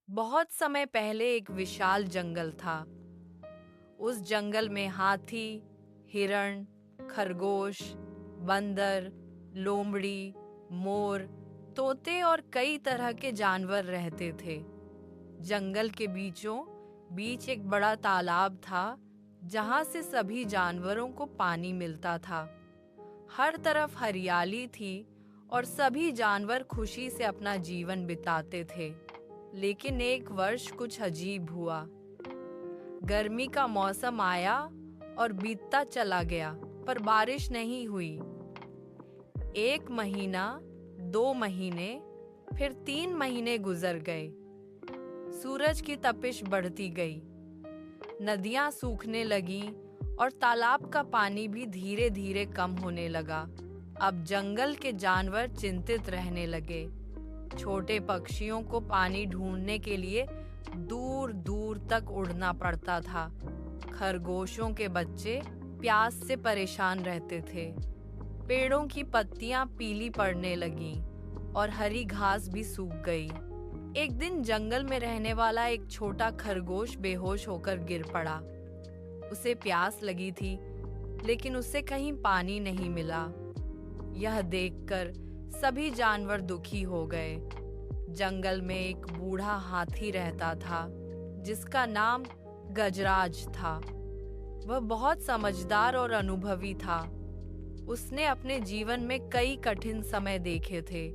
बहुत समय पहले एक विशाल जंगल था। उस जंगल में हाथी, हिरण, खरगोश, बंदर, लोमड़ी, मोर, तोते और कई तरह के जानवर रहते थे। जंगल के बीचों बीच एक बड़ा तालाब था, जहां से सभी जानवरों को पानी मिलता था। हर तरफ हरियाली थी और सभी जानवर खुशी से अपना जीवन बिताते थे। लेकिन एक वर्ष कुछ अजीब हुआ। गर्मी का मौसम आया और बीतता चला गया, पर बारिश नहीं हुई। 1 महीना, 2 महीने, फिर 3 महीने गुजर गए। सूरज की तपिश बढ़ती गई, नदियां सूखने लगीं और तालाब का पानी भी धीरे धीरे कम होने लगा। अब जंगल के जानवर चिंतित रहने लगे। छोटे पक्षियों को पानी ढूंढने के लिए दूर दूर तक उड़ना पड़ता था। खरगोशों के बच्चे प्यास से परेशान रहते थे। पेड़ों की पत्तियां पीली पड़ने लगीं और हरी घास भी सूख गई। एक दिन जंगल में रहने वाला एक छोटा खरगोश बेहोश होकर गिर पड़ा। उसे प्यास लगी थी, लेकिन उसे कहीं पानी नहीं मिला। यह देखकर सभी जानवर दुखी हो गए। जंगल में एक बूढ़ा हाथी रहता था, जिसका नाम गजराज था। वह बहुत समझदार और अनुभवी था। उसने अपने जीवन में कई कठिन समय देखे थे।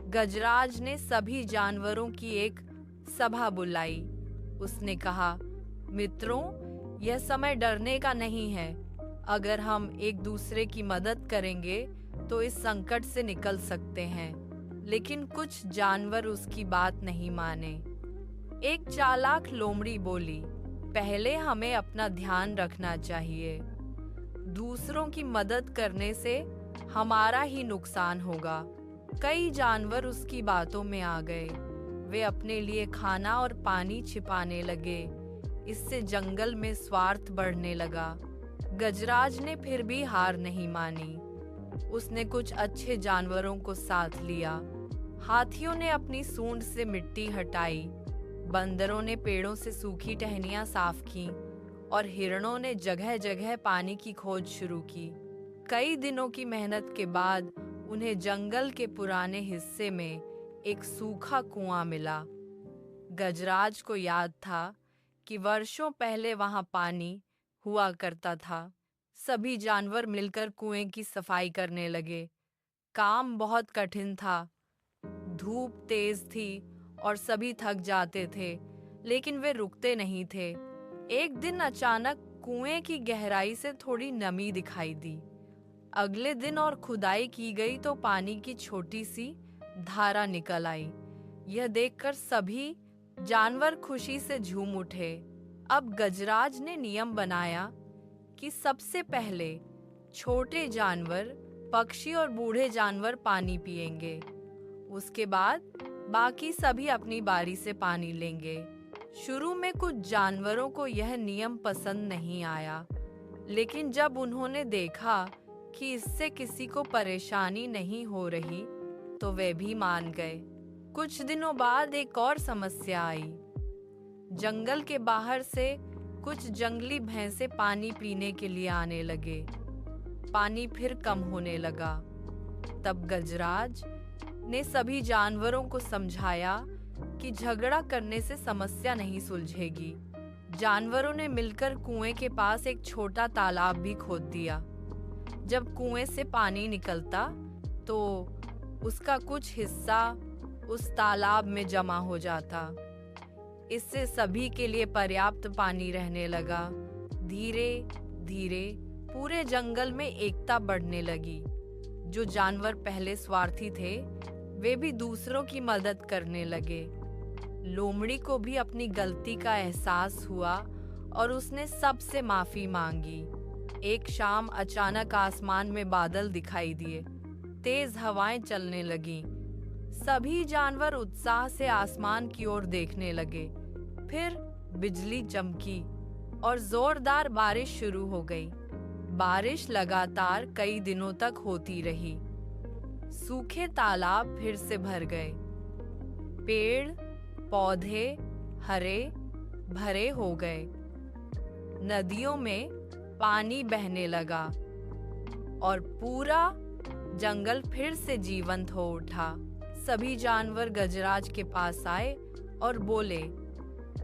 गजराज ने सभी जानवरों की एक सभा बुलाई। उसने कहा, मित्रों, यह समय डरने का नहीं है। अगर हम एक दूसरे की मदद करेंगे तो इस संकट से निकल सकते हैं। लेकिन कुछ जानवर उसकी बात नहीं माने। एक चालाक लोमड़ी बोली, पहले हमें अपना ध्यान रखना चाहिए। दूसरों की मदद करने से हमारा ही नुकसान होगा। कई जानवर उसकी बातों में आ गए। वे अपने लिए खाना और पानी छिपाने लगे। इससे जंगल में स्वार्थ बढ़ने लगा। गजराज ने फिर भी हार नहीं मानी। उसने कुछ अच्छे जानवरों को साथ लिया। हाथियों ने अपनी सूंड से मिट्टी हटाई, बंदरों ने पेड़ों से सूखी टहनियां साफ की और हिरणों ने जगह जगह पानी की खोज शुरू की। कई दिनों की मेहनत के बाद उन्हें जंगल के पुराने हिस्से में एक सूखा कुआं मिला। गजराज को याद था कि वर्षों पहले वहां पानी हुआ करता था। सभी जानवर मिलकर कुएं की सफाई करने लगे। काम बहुत कठिन था। धूप तेज थी और सभी थक जाते थे, लेकिन वे रुकते नहीं थे। एक दिन अचानक कुएं की गहराई से थोड़ी नमी दिखाई दी। अगले दिन और खुदाई की गई तो पानी की छोटी सी धारा निकल आई। यह देखकर सभी जानवर खुशी से झूम उठे। अब गजराज ने नियम बनाया कि सबसे पहले छोटे जानवर, पक्षी और बूढ़े जानवर पानी पिएंगे। उसके बाद बाकी सभी अपनी बारी से पानी लेंगे। शुरू में कुछ जानवरों को यह नियम पसंद नहीं आया, लेकिन जब उन्होंने देखा कि इससे किसी को परेशानी नहीं हो रही, तो वे भी मान गए। कुछ दिनों बाद एक और समस्या आई। जंगल के बाहर से कुछ जंगली भैंसे पानी पीने के लिए आने लगे। पानी फिर कम होने लगा। तब गजराज ने सभी जानवरों को समझाया कि झगड़ा करने से समस्या नहीं सुलझेगी। जानवरों ने मिलकर कुएं के पास एक छोटा तालाब भी खोद दिया। जब कुएं से पानी निकलता तो उसका कुछ हिस्सा उस तालाब में जमा हो जाता। इससे सभी के लिए पर्याप्त पानी रहने लगा। धीरे धीरे पूरे जंगल में एकता बढ़ने लगी। जो जानवर पहले स्वार्थी थे, वे भी दूसरों की मदद करने लगे। लोमड़ी को भी अपनी गलती का एहसास हुआ और उसने सबसे माफी मांगी। एक शाम अचानक आसमान में बादल दिखाई दिए। तेज हवाएं चलने लगीं। सभी जानवर उत्साह से आसमान की ओर देखने लगे। फिर बिजली चमकी और जोरदार बारिश शुरू हो गई। बारिश लगातार कई दिनों तक होती रही। सूखे तालाब फिर से भर गए। पेड़, पौधे हरे भरे हो गए। नदियों में पानी बहने लगा और पूरा जंगल फिर से जीवंत हो उठा। सभी जानवर गजराज के पास आए और बोले,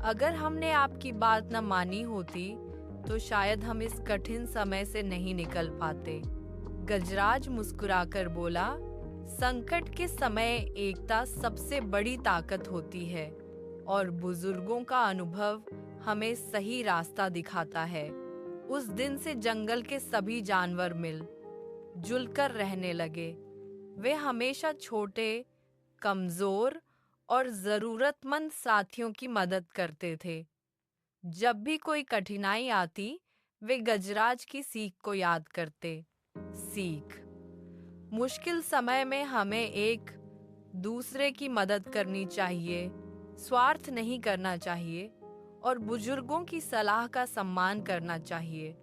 अगर हमने आपकी बात न मानी होती तो शायद हम इस कठिन समय से नहीं निकल पाते। गजराज मुस्कुराकर बोला, संकट के समय एकता सबसे बड़ी ताकत होती है और बुजुर्गों का अनुभव हमें सही रास्ता दिखाता है। उस दिन से जंगल के सभी जानवर मिल जुलकर रहने लगे। वे हमेशा छोटे, कमजोर और जरूरतमंद साथियों की मदद करते थे। जब भी कोई कठिनाई आती, वे गजराज की सीख को याद करते। सीख: मुश्किल समय में हमें एक दूसरे की मदद करनी चाहिए, स्वार्थ नहीं करना चाहिए और बुजुर्गों की सलाह का सम्मान करना चाहिए।